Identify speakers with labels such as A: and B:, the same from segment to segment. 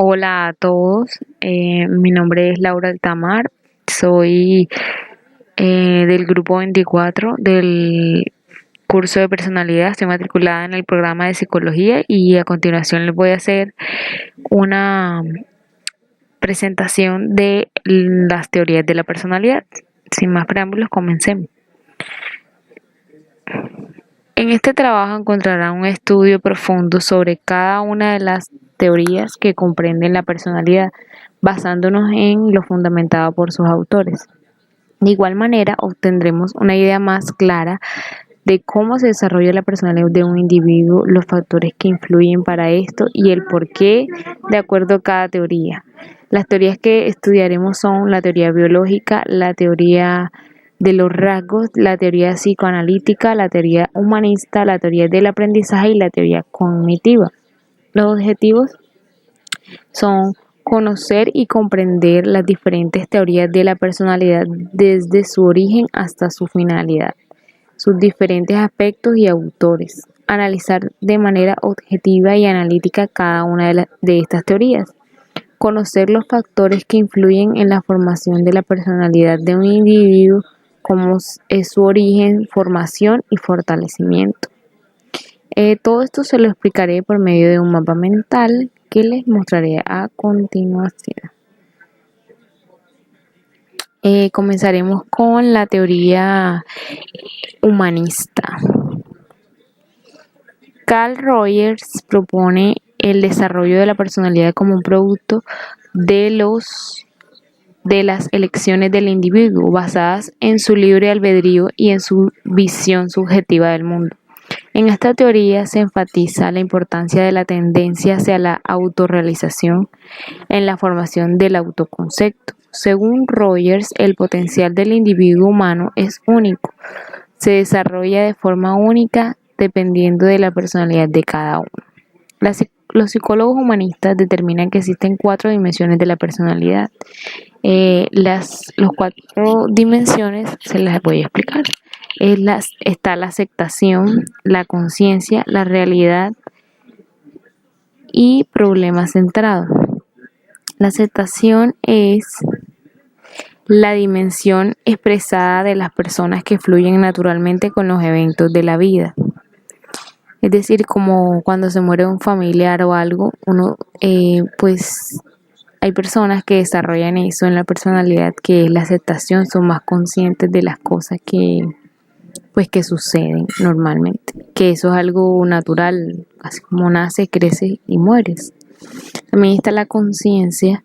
A: Hola a todos, mi nombre es Laura Altamar, soy del grupo 24 del curso de personalidad, estoy matriculada en el programa de psicología y a continuación les voy a hacer una presentación de las teorías de la personalidad. Sin más preámbulos, comencemos. En este trabajo encontrarán un estudio profundo sobre cada una de las teorías que comprenden la personalidad, basándonos en lo fundamentado por sus autores. De igual manera, obtendremos una idea más clara de cómo se desarrolla la personalidad de un individuo, los factores que influyen para esto y el porqué de acuerdo a cada teoría. Las teorías que estudiaremos son la teoría biológica, la teoría de los rasgos, la teoría psicoanalítica, la teoría humanista, la teoría del aprendizaje y la teoría cognitiva. Los objetivos son conocer y comprender las diferentes teorías de la personalidad desde su origen hasta su finalidad, sus diferentes aspectos y autores, analizar de manera objetiva y analítica cada una de estas teorías, conocer los factores que influyen en la formación de la personalidad de un individuo, como es su origen, formación y fortalecimiento. Todo esto se lo explicaré por medio de un mapa mental que les mostraré a continuación. Comenzaremos con la teoría humanista. Carl Rogers propone el desarrollo de la personalidad como un producto de las elecciones del individuo, basadas en su libre albedrío y en su visión subjetiva del mundo. En esta teoría se enfatiza la importancia de la tendencia hacia la autorrealización en la formación del autoconcepto. Según Rogers, el potencial del individuo humano es único, se desarrolla de forma única dependiendo de la personalidad de cada uno. Los psicólogos humanistas determinan que existen 4 dimensiones de la personalidad. Las 4 dimensiones se las voy a explicar. Está la aceptación, la conciencia, la realidad y problema centrado. La aceptación es la dimensión expresada de las personas que fluyen naturalmente con los eventos de la vida. Es decir, como cuando se muere un familiar o algo, pues hay personas que desarrollan eso en la personalidad, que es la aceptación, son más conscientes de las cosas que suceden normalmente, que eso es algo natural, así como naces, creces y mueres. También está la conciencia,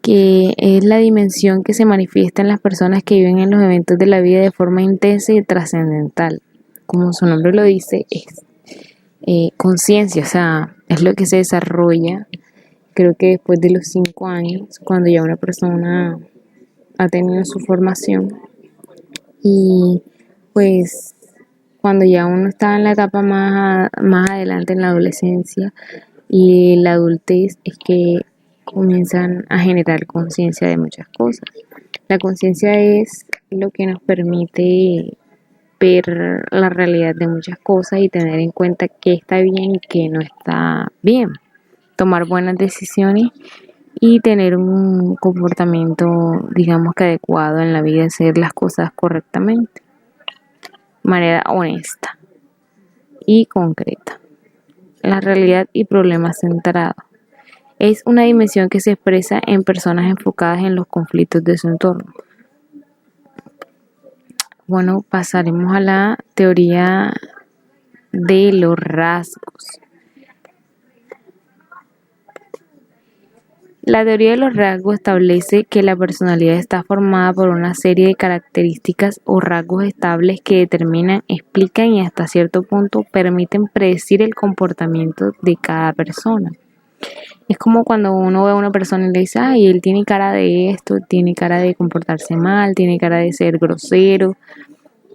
A: que es la dimensión que se manifiesta en las personas que viven en los eventos de la vida de forma intensa y trascendental. Como su nombre lo dice, es conciencia, o sea, es lo que se desarrolla, creo que después de los 5 años, cuando ya una persona ha tenido su formación y pues cuando ya uno está en la etapa más adelante en la adolescencia y la adultez, es que comienzan a generar conciencia de muchas cosas. La conciencia es lo que nos permite ver la realidad de muchas cosas y tener en cuenta qué está bien y qué no está bien. Tomar buenas decisiones y tener un comportamiento, digamos que adecuado en la vida, hacer las cosas correctamente, de manera honesta y concreta. La realidad y problema centrado. Es una dimensión que se expresa en personas enfocadas en los conflictos de su entorno. Bueno, pasaremos a la teoría de los rasgos. La teoría de los rasgos establece que la personalidad está formada por una serie de características o rasgos estables que determinan, explican y hasta cierto punto permiten predecir el comportamiento de cada persona. Es como cuando uno ve a una persona y le dice, ay, él tiene cara de esto, tiene cara de comportarse mal, tiene cara de ser grosero.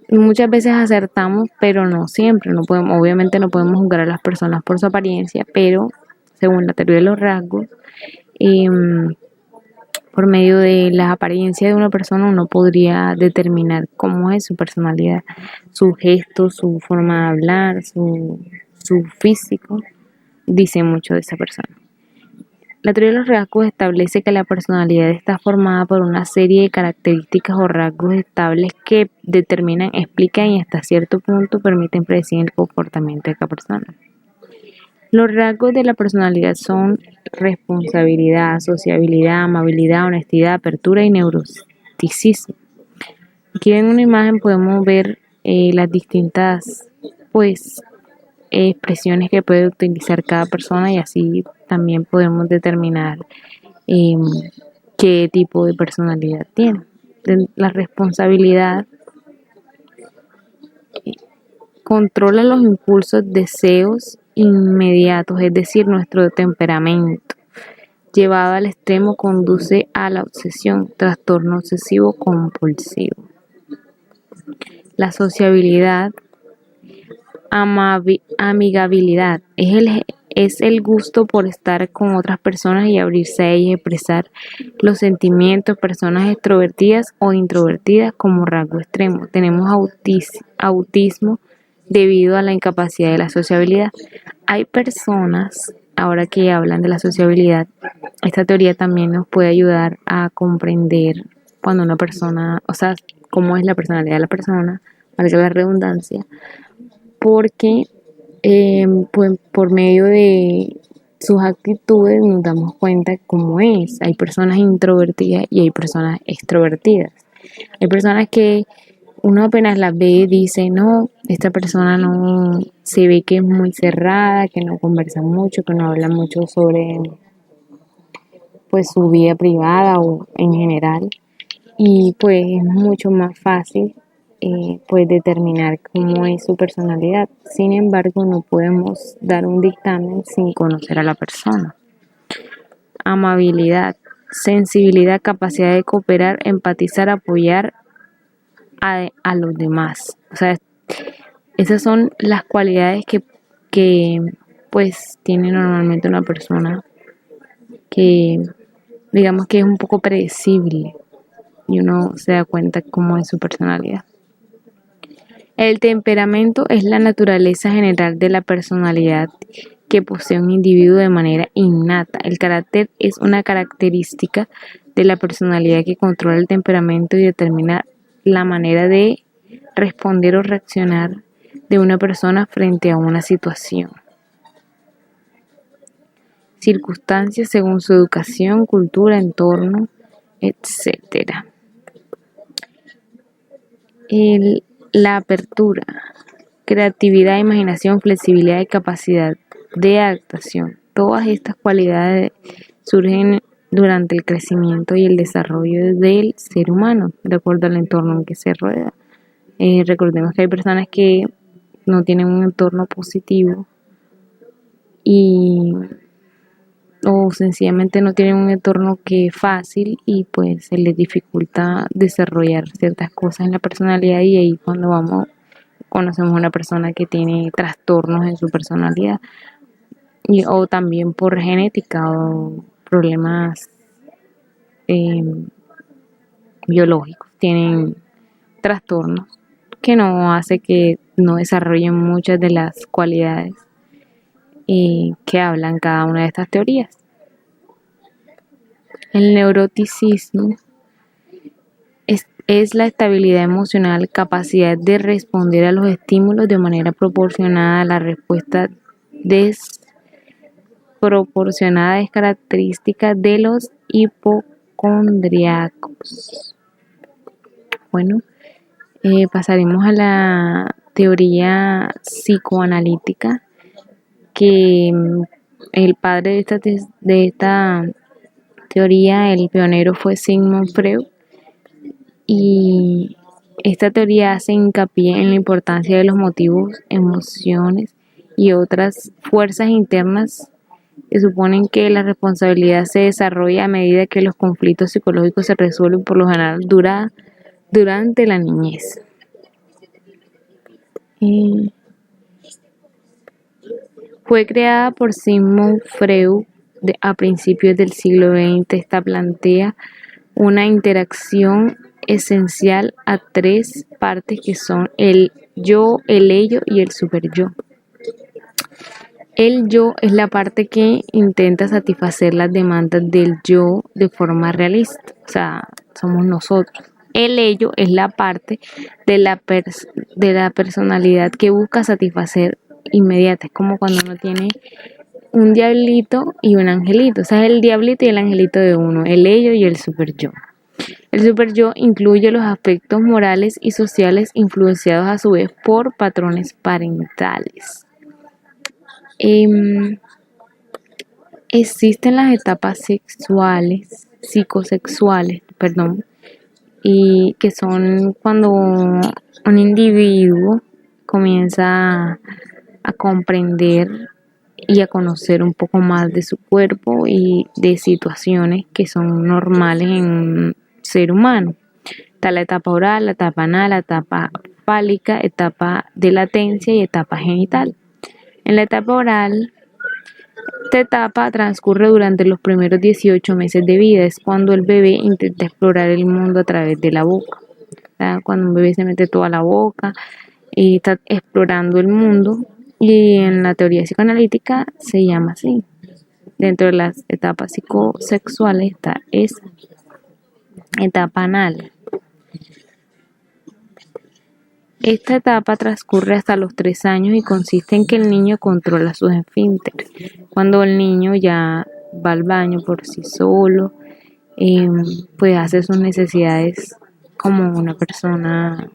A: Y muchas veces acertamos, pero no siempre. Obviamente no podemos juzgar a las personas por su apariencia, pero según la teoría de los rasgos, por medio de la apariencia de una persona uno podría determinar cómo es su personalidad, su gesto, su forma de hablar, su físico, dice mucho de esa persona. La teoría de los rasgos establece que la personalidad está formada por una serie de características o rasgos estables que determinan, explican y hasta cierto punto permiten predecir el comportamiento de cada persona. Los rasgos de la personalidad son responsabilidad, sociabilidad, amabilidad, honestidad, apertura y neuroticismo. Aquí en una imagen podemos ver las distintas pues expresiones que puede utilizar cada persona y así también podemos determinar eh, qué tipo de personalidad tiene. La responsabilidad controla los impulsos, deseos inmediatos, es decir, nuestro temperamento. Llevado al extremo conduce a la obsesión, trastorno obsesivo compulsivo. La sociabilidad, amigabilidad, es el gusto por estar con otras personas y abrirse a ellas, expresar los sentimientos, personas extrovertidas o introvertidas como rasgo extremo. Tenemos autismo debido a la incapacidad de la sociabilidad. Hay personas, ahora que hablan de la sociabilidad, esta teoría también nos puede ayudar a comprender cuando una persona, o sea, cómo es la personalidad de la persona, valga la redundancia, porque pues, por medio de sus actitudes nos damos cuenta cómo es. Hay personas introvertidas y hay personas extrovertidas. Hay personas que uno apenas las ve y dice, no, esta persona no se ve que es muy cerrada, que no conversa mucho, que no habla mucho sobre pues su vida privada o en general. Y pues es mucho más fácil pues determinar cómo es su personalidad. Sin embargo, no podemos dar un dictamen sin conocer a la persona. Amabilidad, sensibilidad, capacidad de cooperar, empatizar, apoyar a los demás. O sea, esas son las cualidades que pues tiene normalmente una persona que digamos que es un poco predecible y uno se da cuenta cómo es su personalidad. El temperamento es la naturaleza general de la personalidad que posee un individuo de manera innata. El carácter es una característica de la personalidad que controla el temperamento y determina la manera de responder o reaccionar de una persona frente a una situación. Circunstancias según su educación, cultura, entorno, etc. La apertura, creatividad, imaginación, flexibilidad y capacidad de adaptación. Todas estas cualidades surgen durante el crecimiento y el desarrollo del ser humano, de acuerdo al entorno en que se rueda. Recordemos que hay personas que no tienen un entorno positivo o sencillamente no tienen un entorno que es fácil y pues se les dificulta desarrollar ciertas cosas en la personalidad y ahí cuando conocemos a una persona que tiene trastornos en su personalidad o también por genética o problemas biológicos, tienen trastornos que no hace que no desarrollen muchas de las cualidades que hablan cada una de estas teorías. El neuroticismo es la estabilidad emocional, capacidad de responder a los estímulos de manera proporcionada a la respuesta desproporcionada, es característica de los hipocondríacos. Bueno, pasaremos a la teoría psicoanalítica, que el padre de esta teoría, el pionero fue Sigmund Freud, y esta teoría hace hincapié en la importancia de los motivos, emociones y otras fuerzas internas que suponen que la responsabilidad se desarrolla a medida que los conflictos psicológicos se resuelven, por lo general durante la niñez. Fue creada por Sigmund Freud a principios del siglo XX. Esta plantea una interacción esencial a tres partes que son el yo, el ello y el superyo. El yo es la parte que intenta satisfacer las demandas del yo de forma realista, o sea, somos nosotros. El ello es la parte de la personalidad que busca satisfacer inmediata. Es como cuando uno tiene un diablito y un angelito, o sea, el diablito y el angelito de uno, el ello y el super yo. El super yo incluye los aspectos morales y sociales influenciados a su vez por patrones parentales. Em, Existen las etapas sexuales, psicosexuales, perdón, y que son cuando un individuo comienza a comprender y a conocer un poco más de su cuerpo y de situaciones que son normales en un ser humano. Está la etapa oral, la etapa anal, la etapa fálica, etapa de latencia y etapa genital. En la etapa oral, esta etapa transcurre durante los primeros 18 meses de vida. Es cuando el bebé intenta explorar el mundo a través de la boca. Cuando un bebé se mete toda la boca y está explorando el mundo. Y en la teoría psicoanalítica se llama así. Dentro de las etapas psicosexuales está esa etapa anal. Esta etapa transcurre hasta los 3 años y consiste en que el niño controla sus esfínteres. Cuando el niño ya va al baño por sí solo, pues hace sus necesidades como una persona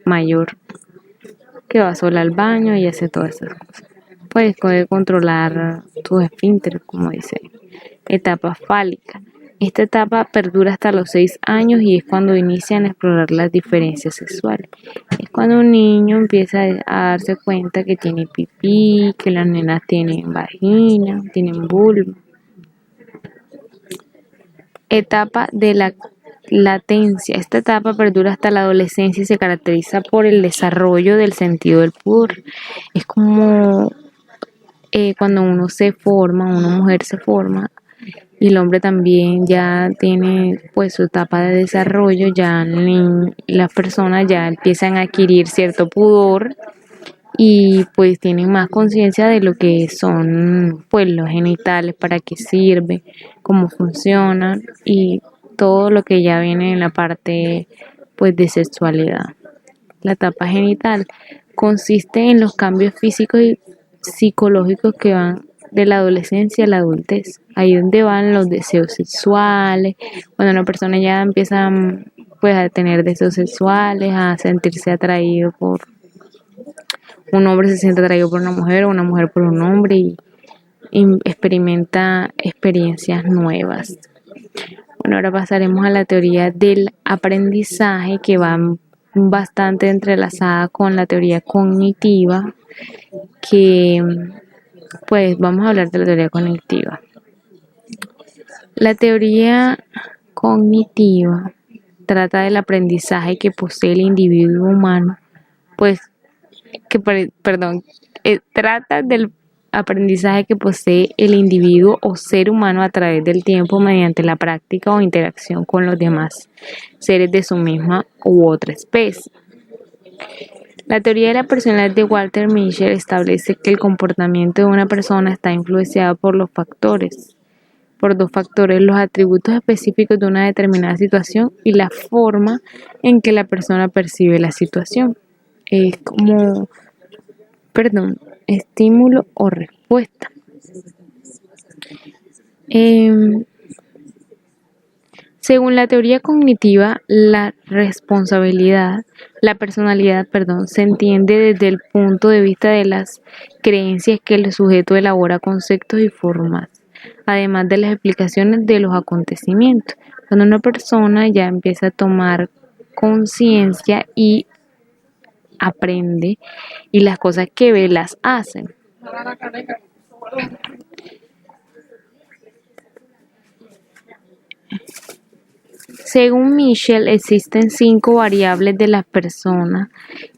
A: mayor que va sola al baño y hace todas esas cosas. Pues puede controlar sus esfínteres, como dice. Etapa fálica. Esta etapa perdura hasta los 6 años y es cuando inician a explorar las diferencias sexuales. Es cuando un niño empieza a darse cuenta que tiene pipí, que las nenas tienen vagina, tienen vulva. Etapa de la latencia. Esta etapa perdura hasta la adolescencia y se caracteriza por el desarrollo del sentido del pudor. Es como cuando uno se forma, una mujer se forma, y el hombre también ya tiene pues su etapa de desarrollo, ya las personas ya empiezan a adquirir cierto pudor y pues tienen más conciencia de lo que son pues los genitales, para qué sirve, cómo funcionan y todo lo que ya viene en la parte pues de sexualidad. La etapa genital consiste en los cambios físicos y psicológicos que van de la adolescencia a la adultez. Ahí donde van los deseos sexuales, cuando una persona ya empieza pues a tener deseos sexuales, a sentirse atraído por un hombre, se siente atraído por una mujer por un hombre y experimenta experiencias nuevas. Bueno, ahora pasaremos a la teoría del aprendizaje, que va bastante entrelazada con la teoría cognitiva, que pues vamos a hablar de la teoría cognitiva. La teoría cognitiva trata del aprendizaje que posee el individuo humano, pues trata del aprendizaje que posee el individuo o ser humano a través del tiempo mediante la práctica o interacción con los demás seres de su misma u otra especie. La teoría de la personalidad de Walter Mischel establece que el comportamiento de una persona está influenciado por dos factores: los atributos específicos de una determinada situación y la forma en que la persona percibe la situación. Es como, estímulo o respuesta. Según la teoría cognitiva, la personalidad, se entiende desde el punto de vista de las creencias que el sujeto elabora conceptos y formas, además de las explicaciones de los acontecimientos. Cuando una persona ya empieza a tomar conciencia y aprende, y las cosas que ve las hacen. Según Mischel, existen 5 variables de las personas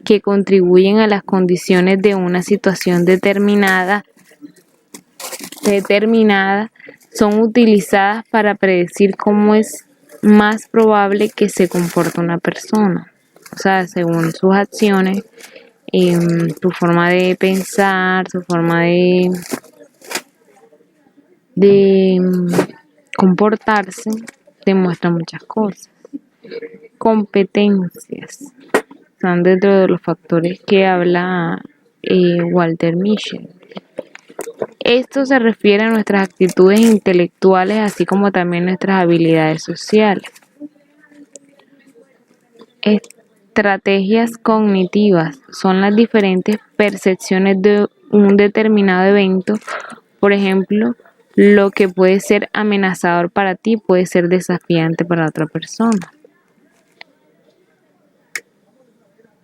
A: que contribuyen a las condiciones de una situación determinada son utilizadas para predecir cómo es más probable que se comporte una persona. O sea, según sus acciones, su forma de pensar, su forma de comportarse, demuestra muchas cosas. Competencias están dentro de los factores que habla Walter Mischel. Esto se refiere a nuestras actitudes intelectuales, así como también nuestras habilidades sociales. Estrategias cognitivas son las diferentes percepciones de un determinado evento. Por ejemplo, lo que puede ser amenazador para ti puede ser desafiante para otra persona.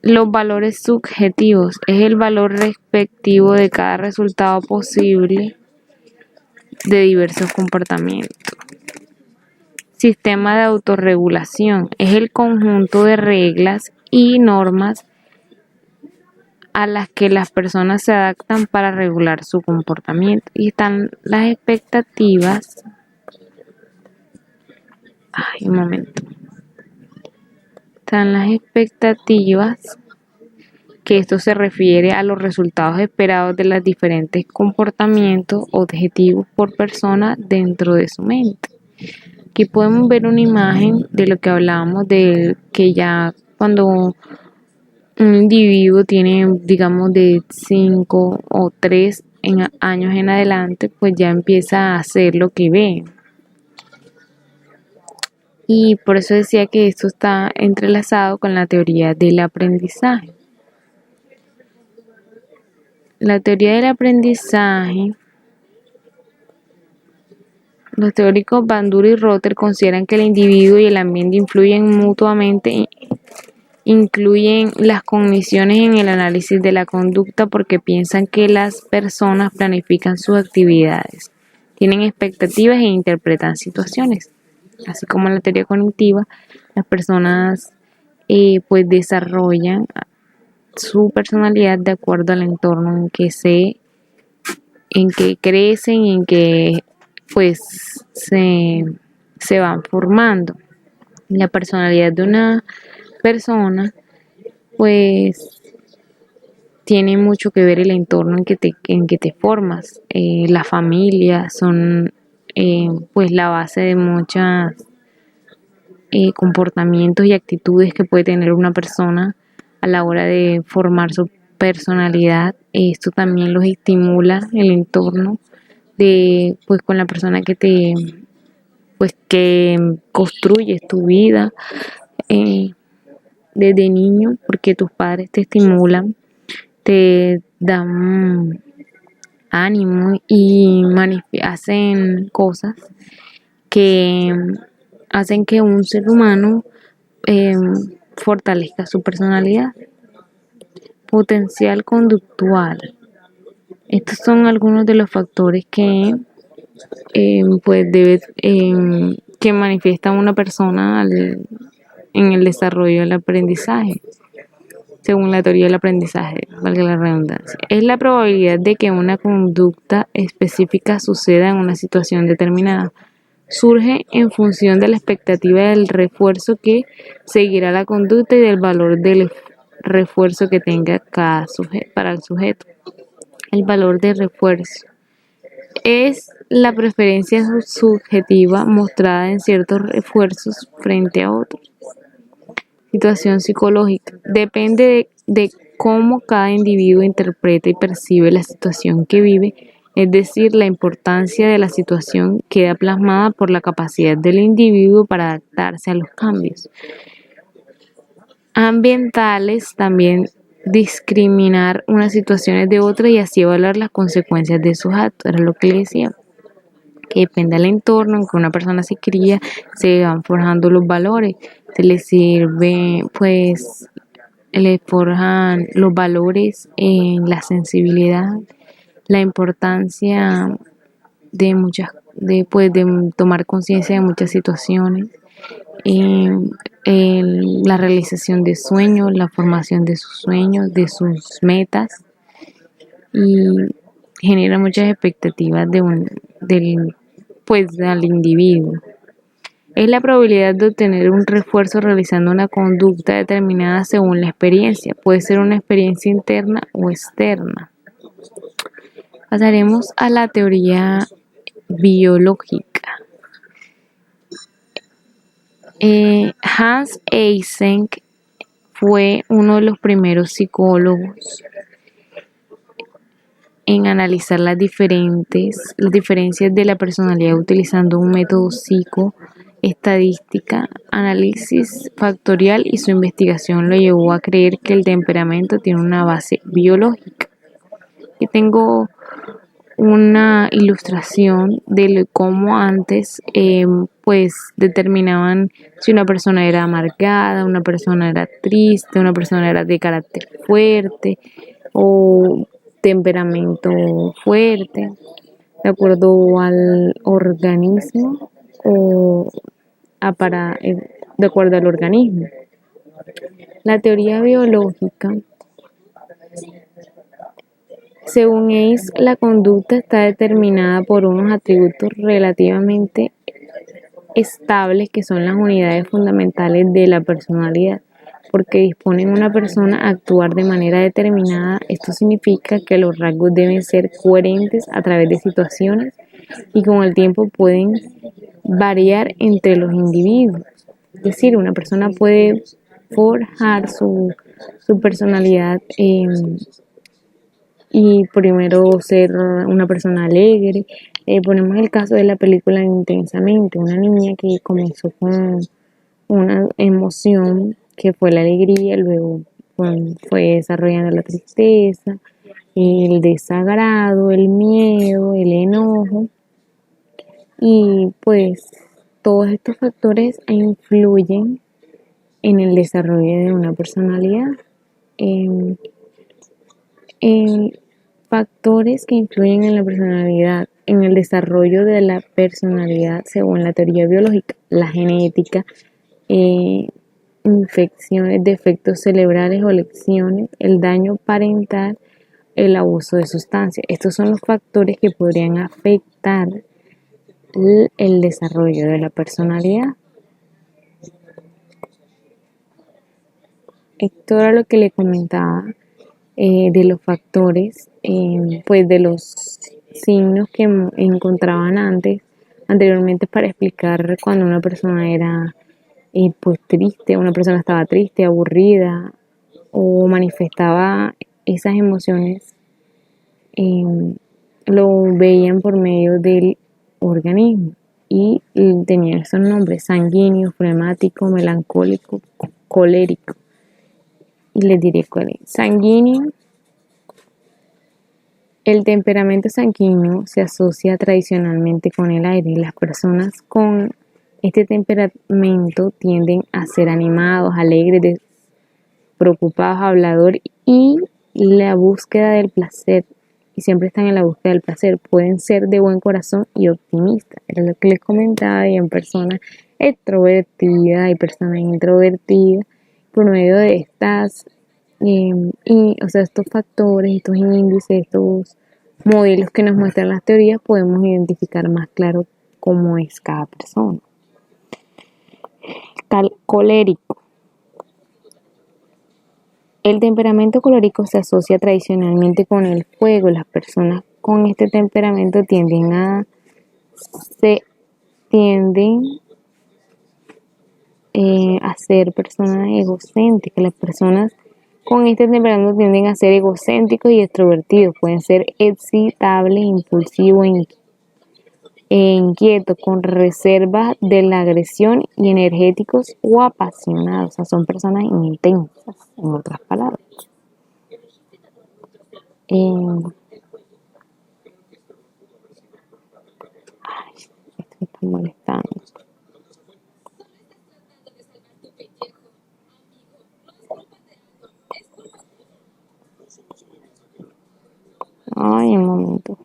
A: Los valores subjetivos es el valor respectivo de cada resultado posible de diversos comportamientos. Sistema de autorregulación es el conjunto de reglas y normas a las que las personas se adaptan para regular su comportamiento. Y están las expectativas. Un momento. Están las expectativas, que esto se refiere a los resultados esperados de los diferentes comportamientos objetivos por persona dentro de su mente. Aquí podemos ver una imagen de lo que hablábamos de que ya cuando un individuo tiene, digamos, de 5 o 3 años en adelante, pues ya empieza a hacer lo que ve. Y por eso decía que esto está entrelazado con la teoría del aprendizaje. La teoría del aprendizaje, los teóricos Bandura y Rotter consideran que el individuo y el ambiente influyen mutuamente, incluyen las cogniciones en el análisis de la conducta porque piensan que las personas planifican sus actividades, tienen expectativas e interpretan situaciones. Así como en la teoría cognitiva, las personas pues desarrollan su personalidad de acuerdo al entorno en que crecen y en que pues se van formando. La personalidad de una persona pues tiene mucho que ver el entorno en que te formas. La familia son pues la base de muchos comportamientos y actitudes que puede tener una persona a la hora de formar su personalidad. Esto también los estimula el entorno de pues con la persona que construyes tu vida desde niño, porque tus padres te estimulan, te dan ánimo y hacen cosas que hacen que un ser humano fortalezca su personalidad. Potencial conductual. Estos son algunos de los factores que que manifiesta una persona en el desarrollo del aprendizaje, según la teoría del aprendizaje, valga la redundancia. Es la probabilidad de que una conducta específica suceda en una situación determinada. Surge en función de la expectativa del refuerzo que seguirá la conducta y del valor del refuerzo que tenga cada sujeto para el sujeto. El valor de refuerzo es la preferencia subjetiva mostrada en ciertos refuerzos frente a otros. Situación psicológica. Depende de cómo cada individuo interpreta y percibe la situación que vive, es decir, la importancia de la situación queda plasmada por la capacidad del individuo para adaptarse a los cambios. Ambientales también discriminar unas situaciones de otras y así evaluar las consecuencias de sus actos. Era lo que le decía, que depende del entorno en que una persona se cría, se van forjando los valores, se le sirve, pues, le forjan los valores en la sensibilidad, la importancia de de tomar conciencia de muchas situaciones, la realización de sueños, la formación de sus sueños, de sus metas, y genera muchas expectativas del individuo. Es la probabilidad de obtener un refuerzo realizando una conducta determinada según la experiencia. Puede ser una experiencia interna o externa. Pasaremos a la teoría biológica. Hans Eysenck fue uno de los primeros psicólogos en analizar las diferencias de la personalidad utilizando un método psicoestadística, análisis factorial, y su investigación lo llevó a creer que el temperamento tiene una base biológica. Aquí tengo una ilustración de cómo antes pues determinaban si una persona era amargada, una persona era triste, una persona era de carácter fuerte o temperamento fuerte, de acuerdo al organismo o de acuerdo al organismo. La teoría biológica, según Ace, la conducta está determinada por unos atributos relativamente estables que son las unidades fundamentales de la personalidad, porque disponen a una persona a actuar de manera determinada. Esto significa que los rasgos deben ser coherentes a través de situaciones y con el tiempo pueden variar entre los individuos. Es decir, una persona puede forjar su personalidad y primero ser una persona alegre. Ponemos el caso de la película Intensamente, una niña que comenzó con una emoción que fue la alegría, luego fue desarrollando la tristeza, el desagrado, el miedo, el enojo, y pues todos estos factores influyen en el desarrollo de una personalidad. Factores que influyen en la personalidad, en el desarrollo de la personalidad según la teoría biológica: la genética, infecciones, defectos cerebrales o lecciones, el daño parental, el abuso de sustancias. Estos son los factores que podrían afectar el desarrollo de la personalidad. Esto era lo que le comentaba de los factores, pues de los signos que encontraban anteriormente para explicar cuando una persona era pues triste, una persona estaba triste, aburrida o manifestaba esas emociones. Lo veían por medio del organismo y tenían esos nombres: sanguíneo, flemático, melancólico, colérico. Y les diré cuál es. Sanguíneo. El temperamento sanguíneo se asocia tradicionalmente con el aire. Las personas con este temperamento tienden a ser animados, alegres, preocupados, habladores y la búsqueda del placer. Y siempre están en la búsqueda del placer. Pueden ser de buen corazón y optimistas. Era lo que les comentaba. Y en personas extrovertidas y personas introvertidas, por medio de estos factores, estos índices, estos modelos que nos muestran las teorías, podemos identificar más claro cómo es cada persona. Colérico. El temperamento colérico se asocia tradicionalmente con el fuego. Las personas con este temperamento tienden a ser personas egocéntricas. Las personas con este temperamento tienden a ser egocéntricos y extrovertidos. Pueden ser excitables, impulsivos e inquietos, con reserva de la agresión, y energéticos o apasionados. O sea, son personas intensas, en otras palabras. Esto me está molestando. Ay, un momento.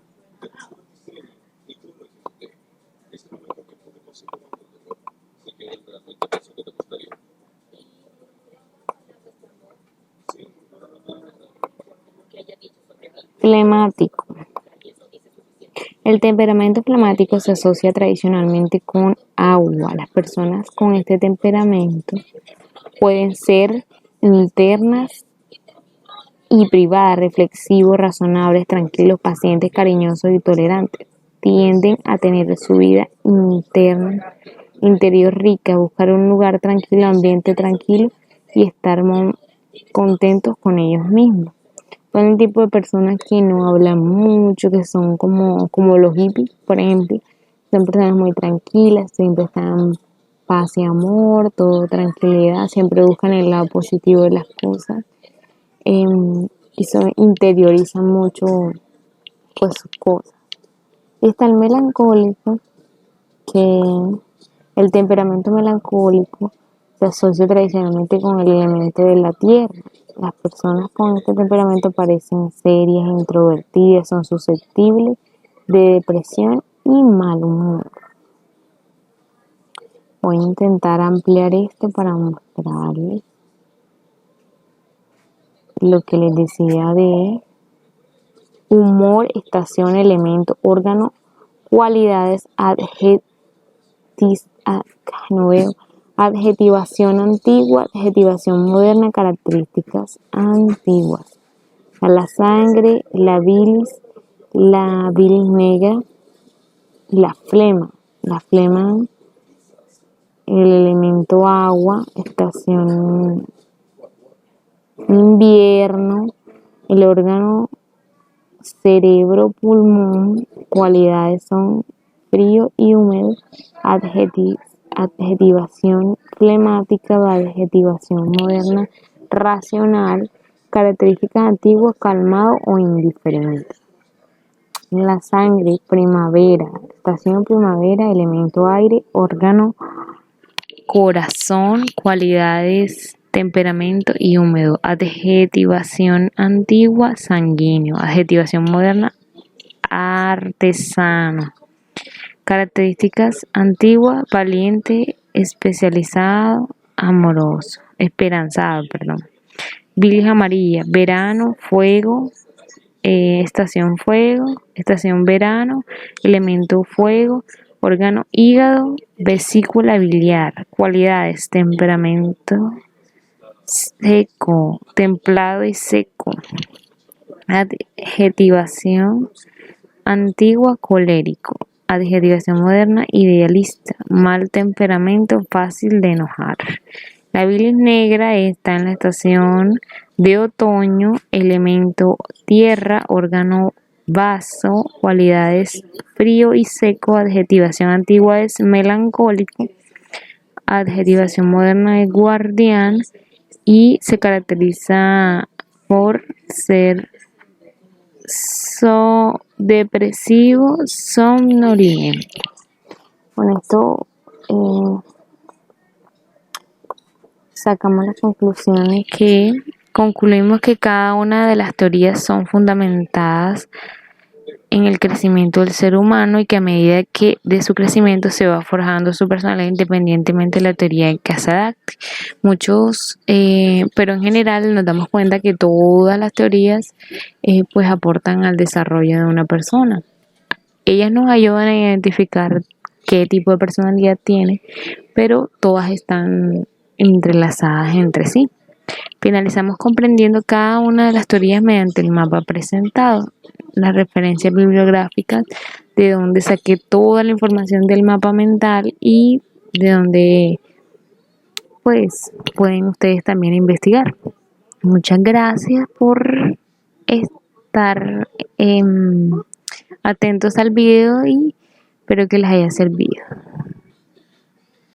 A: Flemático. El temperamento flemático se asocia tradicionalmente con agua. Las personas con este temperamento pueden ser internas y privadas, reflexivos, razonables, tranquilos, pacientes, cariñosos y tolerantes. Tienden a tener su vida interna, interior rica, buscar un lugar tranquilo, ambiente tranquilo y estar contentos con ellos mismos. Son el tipo de personas que no hablan mucho, que son como los hippies, por ejemplo. Son personas muy tranquilas, siempre están en paz y amor, todo tranquilidad, siempre buscan el lado positivo de las cosas. Y interiorizan mucho pues sus cosas. Y está el melancólico, que el temperamento melancólico se asocia tradicionalmente con el elemento de la tierra. Las personas con este temperamento parecen serias, introvertidas, son susceptibles de depresión y mal humor. Voy a intentar ampliar esto para mostrarles lo que les decía de humor, estación, elemento, órgano, cualidades, adjetivación antigua, adjetivación moderna, características antiguas. La sangre, la bilis negra, la flema. La flema, el elemento agua, estación invierno, el órgano cerebro, pulmón, cualidades son frío y húmedo, adjetivación flemática, adjetivación moderna, racional, características antiguas, calmado o indiferente. La sangre, primavera, estación primavera, elemento aire, órgano corazón, cualidades temperamento y húmedo, adjetivación antigua, sanguíneo, adjetivación moderna, artesano, características antiguas, valiente, especializado, amoroso, esperanzado, bilis amarilla, verano, fuego, estación verano, elemento fuego, órgano hígado, vesícula biliar, cualidades, temperamento seco, templado y seco, adjetivación antigua, colérico, adjetivación moderna, idealista, mal temperamento, fácil de enojar. La bilis negra está en la estación de otoño, elemento tierra, órgano vaso, cualidades frío y seco, adjetivación antigua es melancólico, adjetivación moderna es guardián y se caracteriza por ser depresivo, somnoliento. Con esto sacamos las conclusiones que concluimos que cada una de las teorías son fundamentadas en el crecimiento del ser humano y que a medida que de su crecimiento se va forjando su personalidad independientemente de la teoría en que se adapte. Pero en general nos damos cuenta que todas las teorías pues aportan al desarrollo de una persona. Ellas nos ayudan a identificar qué tipo de personalidad tiene, pero todas están entrelazadas entre sí. Finalizamos comprendiendo cada una de las teorías mediante el mapa presentado, las referencias bibliográficas, de donde saqué toda la información del mapa mental y de donde pues pueden ustedes también investigar. Muchas gracias por estar atentos al video y espero que les haya servido.